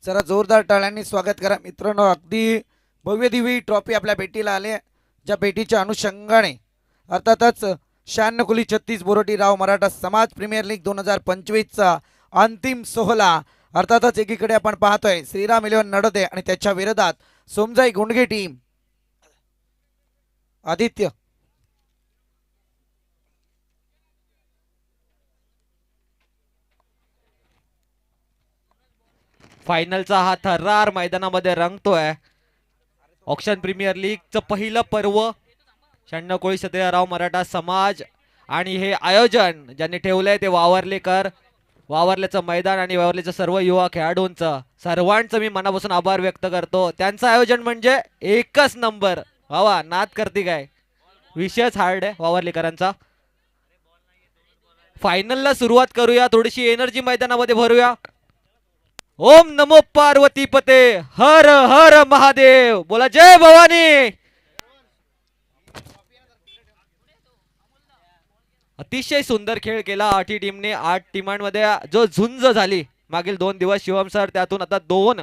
जरा जोरदार टाळ्यांनी स्वागत करा मित्रांनो. अगदी भव्य दिव्य ट्रॉफी आपल्या भेटीला आले, ज्या भेटीच्या अनुषंगाने अर्थातच 96 कुली 36 बोरोटी राव मराठा समाज प्रीमियर लीग 2025चा अंतिम सोहळा. अर्थातच एकीकडे आपण पाहतोय श्रीराम इलेव्हन नडदे आणि त्याच्या विरोधात सोमजाई गुंडगे टीम. आदित्य फायनलचा हा थरार मैदानामध्ये रंगतोय. ऑक्शन प्रीमियर लीगचं पहिलं पर्व 96 कोळी राव मराठा समाज आणि हे आयोजन ज्यांनी ठेवलंय ते वावरल्याचं मैदान आणि वावरल्याच्या सर्व युवा खेळाडूंचं सर्वांचं मी मनापासून आभार व्यक्त करतो. त्यांचं आयोजन म्हणजे एकच नंबर. वा नाद करते काय, विषयच हार्ड आहे वावरलेकरांचा. फायनलला सुरुवात करूया, थोडीशी एनर्जी मैदानामध्ये भरूया. ओम नमो पार्वती पते हर हर महादेव, बोला जय भवानी. अतिशय सुंदर खेळ केला आठी टीमने. 8 टीमांमध्ये जो झुंज झाली मागील 2 दिवस शिवम सर, त्यातून आता 2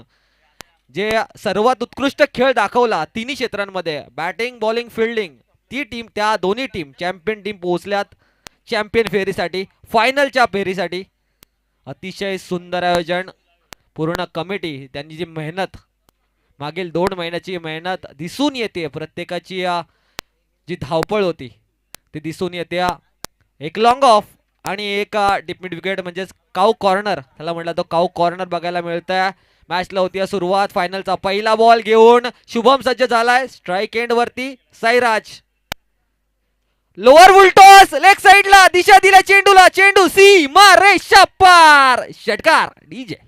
जे सर्वात उत्कृष्ट खेळ दाखवला तिन्ही क्षेत्रांमध्ये, बॅटिंग बॉलिंग फिल्डिंग, ती टीम, त्या दोन्ही टीम चॅम्पियन टीम पोहोचल्यात चॅम्पियन फेरीसाठी, फायनलच्या फेरीसाठी. अतिशय सुंदर आयोजन. पूर्ण कमिटी त्यांनी जी मेहनत, मागील 2 महिन्याची मेहनत दिसून येते. प्रत्येकाची जी धावपळ होती ती दिसून येते. एक लॉंग ऑफ आणि एक डीप मिड विकेट म्हणजेच काऊ कॉर्नर, त्याला म्हटलं तो काऊ कॉर्नर बघायला मिळतंय. मॅचला होती सुरुवात. फायनलचा पहिला बॉल घेऊन शुभम सज्ज झालाय स्ट्राईक एंड वरती. साईराज लोअर फुलटॉस लेग साइडला, दिशा दिला चेंडूला, चेंडू सी मारे पार, षटकार डीजे.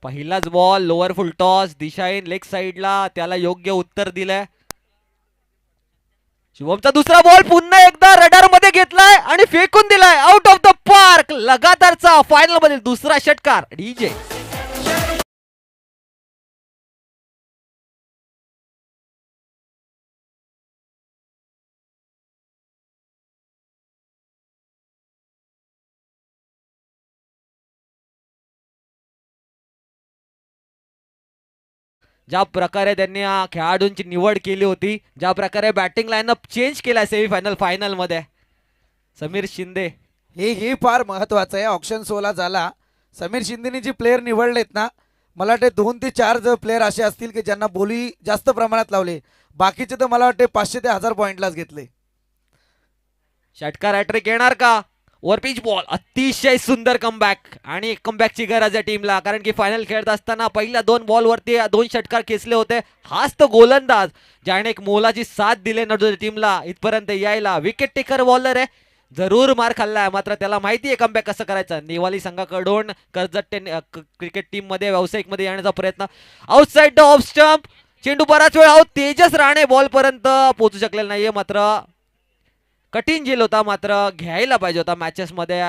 पहिलाच ball lower full toss, Disha in leg साइडला, त्याला योग्य उत्तर दिलंय. शुभमचा दुसरा बॉल पुन्हा एकदा रडार मध्ये घेतलाय आणि फेकून दिलाय आउट ऑफ द पार्क. लगातारचा फायनल मधील दुसरा षटकार डीजे. ज्या प्रकारे त्यांनी खेळाडूंची निवड केली होती, ज्या प्रकारे बॅटिंग लाईनअप चेंज केला सेमीफायनल फायनल मध्ये, समीर शिंदे हे फार महत्वाचं आहे. ऑप्शन 16 झाला. समीर शिंदेनी जी प्लेयर निवडलेत ना, मला वाटते 2 ते 4 प्लेयर असे असतील की ज्यांना बोली जास्त प्रमाणात लावले. बाकीचे तर मला वाटते 500 ते 1000 पॉइंटलाच घेतले. षटकार हॅट्रिक येणार का? वर पिच बॉल, अतिशय सुंदर कमबॅक आणि कमबॅकची गरज आहे टीमला, कारण की फायनल खेळत असताना पहिल्या 2 बॉलवरती 2 षटकार खेचले होते. हाच तो गोलंदाज ज्याने एक मोलाची साथ दिली नडोदे टीमला इथपर्यंत यायला. विकेट टेकर बॉलर आहे, जरूर मार खाल्लाय, मात्र त्याला माहिती आहे कमबॅक कसं करायचं. नेवाली संघाकडून कर्जत क्रिकेट टीम मध्ये व्यावसायिक मध्ये येण्याचा प्रयत्न. आउटसाइड द ऑफ स्टंप, चेंडू बराच वेळ आउट. तेजस राणे बॉल पर्यंत पोहोचू शकलेला नाहीये, मात्र कठीण झेल होता, मात्र घ्यायला पाहिजे होता मॅचेस मध्ये.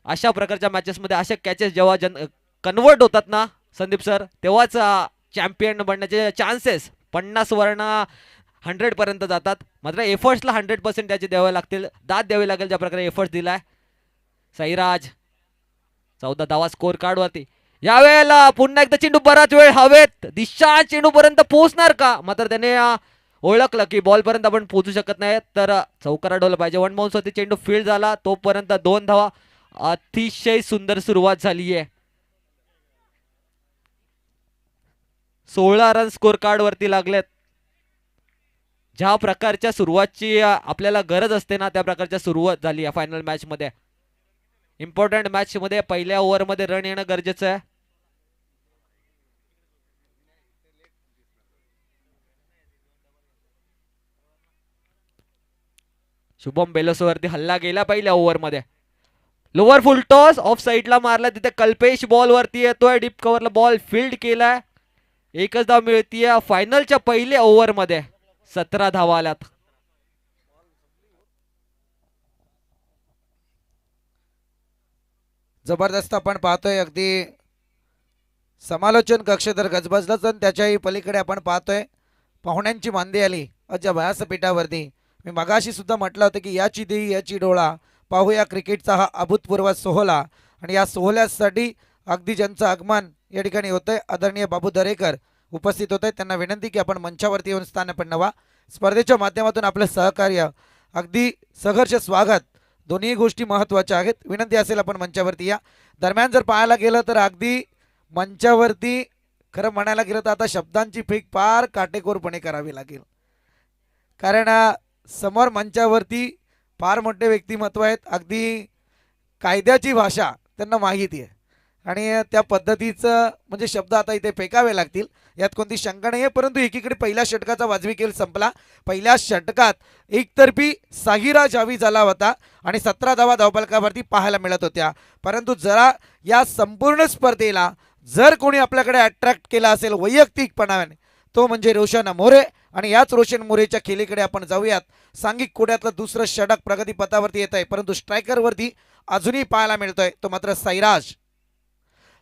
अशा प्रकारच्या मॅचेस मध्ये अशा कॅचेस जेव्हा कन्वर्ट होतात ना संदीप सर, तेव्हाच चॅम्पियन बनण्याचे चान्सेस 50 वरन 100 पर्यंत जातात. मात्र एफर्ट्सला 100% त्याचे द्यावे लागतील, दाद द्यावी लागेल ज्या प्रकारे एफर्ट्स दिलाय. साईराज 14 धावा स्कोर कार्ड वरती. यावेळेला पुन्हा एकदा चेंडू बराच वेळ हवेत, दिशा चेंडू पर्यंत पोहोचणार का? मात्र त्याने ओळखलं की बॉल पर्यंत आपण पोहोचू शकत नाही, तर चौकार अडवलं पाहिजे. 1 बाउन्स होती, चेंडू फील्ड झाला, तोपर्यंत 2 धावा. अतिशय सुंदर सुरुवात झाली आहे. 16 रन स्कोर कार्ड वरती लागलेत. ज्या प्रकारच्या सुरुवातची आपल्याला गरज असते ना, त्या प्रकारच्या सुरुवात झाली आहे फायनल मॅच मध्ये. इम्पॉर्टंट मॅच मध्ये पहिल्या ओव्हर मध्ये रन येणं गरजेचं आहे. शुभम बेलोसवरती हल्ला गेला पहिल्या ओव्हर मध्ये. लोअर फुल टॉस ऑफ साइडला मारला, तिथे कल्पेश बॉल वरती येतोय, डीप कव्हरला बॉल फील्ड केलाय. एकच धाव मिळतीये फायनलच्या पहिल्या ओव्हर मध्ये. 17 धावा आल्यात. जबरदस्त आपण पाहतोय अगदी समालोचन कक्ष तर गजबजलंच आणि त्याच्याही पलीकडे आपण पाहतोय पाहुण्यांची मांदी आली अजब व्यासपीठावरती. मी मगाशी सुद्धा म्हटलं होतं की याची देही याची डोळा पाहूया क्रिकेटचा हा अभूतपूर्व सोहळा. आणि या सोहळ्यासाठी अगदी ज्यांचं आगमन या ठिकाणी होतंय आदरणीय बाबू दरेकर उपस्थित होते. त्यांना विनंती की आपण मंचावरती येऊन स्थान पन्नवा. स्पर्धेच्या माध्यमातून आपलं सहकार्य अगदी सहर्ष स्वागत. दोन्ही गोष्टी महत्त्वाच्या आहेत. विनंती असेल आपण मंचावरती या. दरम्यान जर पाहायला गेलं तर अगदी मंचावरती खरं म्हणायला गेलं तर आता शब्दांची फेक फार काटेकोरपणे करावी लागेल. कारण समोर मंचावरती फार मोठे व्यक्तिमत्व आहेत. अगदी कायद्याची भाषा त्यांना माहिती आहे आणि त्या पद्धतीचं म्हणजे शब्द आता इथे फेकावे लागतील यात कोणती शंका नाही आहे. परंतु एकीकडे पहिल्या षटकाचा वाजवी खेळ संपला. पहिल्या षटकात एकतर्फी साहिराज हावी झाला होता आणि 17 धावा धावफलकावरती पाहायला मिळत होत्या. परंतु जरा या संपूर्ण स्पर्धेला जर कोणी आपल्याकडे अट्रॅक्ट केला असेल वैयक्तिकपणाने तो म्हणजे रोशन मोरे. आणि याच रोशन मोरेच्या खेळीकडे आपण जाऊयात. सांघिक कोड्यातलं दुसरं षटक प्रगतीपथावरती येत आहे परंतु स्ट्रायकरवरती अजूनही पाहायला मिळतोय तो मात्र साईराज.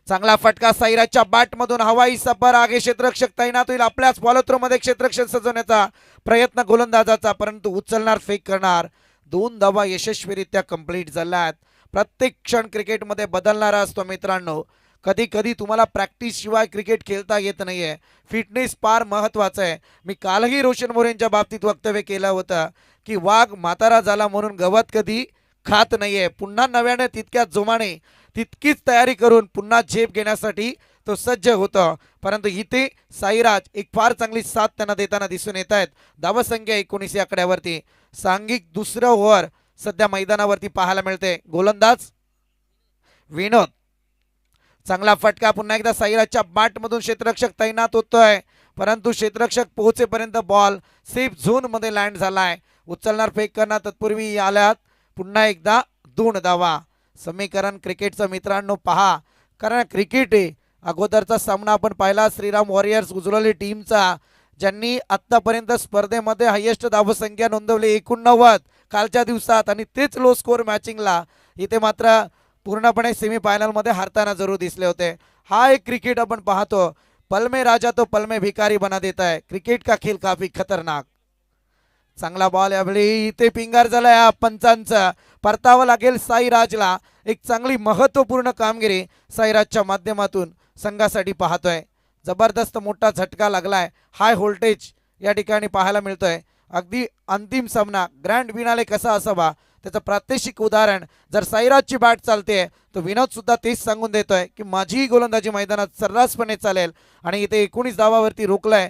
चांगला फटका साईराजच्या बॅटमधून हवाई सफर. आगे क्षेत्ररक्षक तैनात होईल आपल्याच फॉलोथ्रो मध्ये क्षेत्ररक्षक सजवण्याचा प्रयत्न गोलंदाजाचा परंतु उचलणार फेक करणार. 2 धावा यशस्वीरित्या कंप्लीट झाल्यात. प्रत्येक क्षण क्रिकेटमध्ये बदलणारा असतो मित्रांनो. कधी कधी तुम्हाला प्रॅक्टिस शिवाय क्रिकेट खेळता येत नाहीये. फिटनेस फार महत्वाचं आहे. मी कालही रोशन मोरेंच्या बाबतीत वक्तव्य केलं होतं की वाघ म्हातारा झाला म्हणून गवत कधी खात नाहीये. पुन्हा नव्याने तितक्याच जोमाने तितकीच तयारी करून पुन्हा झेप घेण्यासाठी तो सज्ज होता. परंतु इथे साईराज एक फार चांगली साथ त्यांना देताना दिसून येत आहेत. धावसंख्या 19 या आकड्यावरती. सांघिक दुसरं ओव्हर सध्या मैदानावरती पाहायला मिळते. गोलंदाज विनोद. चांगला फटका पुन्हा एकदा साईराजच्या बॅटमधून क्षेत्ररक्षक तैनात होतोय परंतु क्षेत्ररक्षक पोहोचेपर्यंत बॉल सेफ झोन मध्ये लँड झालाय. उचलणार फेक करणार तत्पूर्वी आल्यात पुन्हा एकदा 2 धावा. समीकरण क्रिकेटचं मित्रांनो पहा कारण क्रिकेट आहे. अगोदरचा सामना आपण पाहिला श्रीराम वॉरियर्स उजळवली टीमचा ज्यांनी आतापर्यंत स्पर्धेमध्ये हायेस्ट धावसंख्या नोंदवली 89 कालच्या दिवसात आणि तेच लो स्कोर मॅचिंगला इथे मात्र पूर्णपणे सेमीफायनलमध्ये हारताना जरूर दिसले होते. हा एक क्रिकेट आपण पाहतो. पल में राजा तो पल में भिकारी बना देता है. क्रिकेट का खेळ काफी खतरनाक. चांगला बॉल यावेळी इथे पिंगार झाला या पंचांचा. परतावं लागेल साईराजला. एक चांगली महत्त्वपूर्ण कामगिरी साईराजच्या माध्यमातून संघासाठी पाहतोय. जबरदस्त मोठा झटका लागलाय. हाय व्होल्टेज या ठिकाणी पाहायला मिळतोय. अगदी अंतिम सामना ग्रँड फिनाले कसा असावा त्याचं प्रात्यक्षिक उदाहरण जर साईराजची बॅट चालते तर विनोद सुद्धा तेच सांगून देतोय की माझी गोलंदाजी मैदानात सर्रासपणे चालेल. आणि इथे 19 धावावरती रोखलाय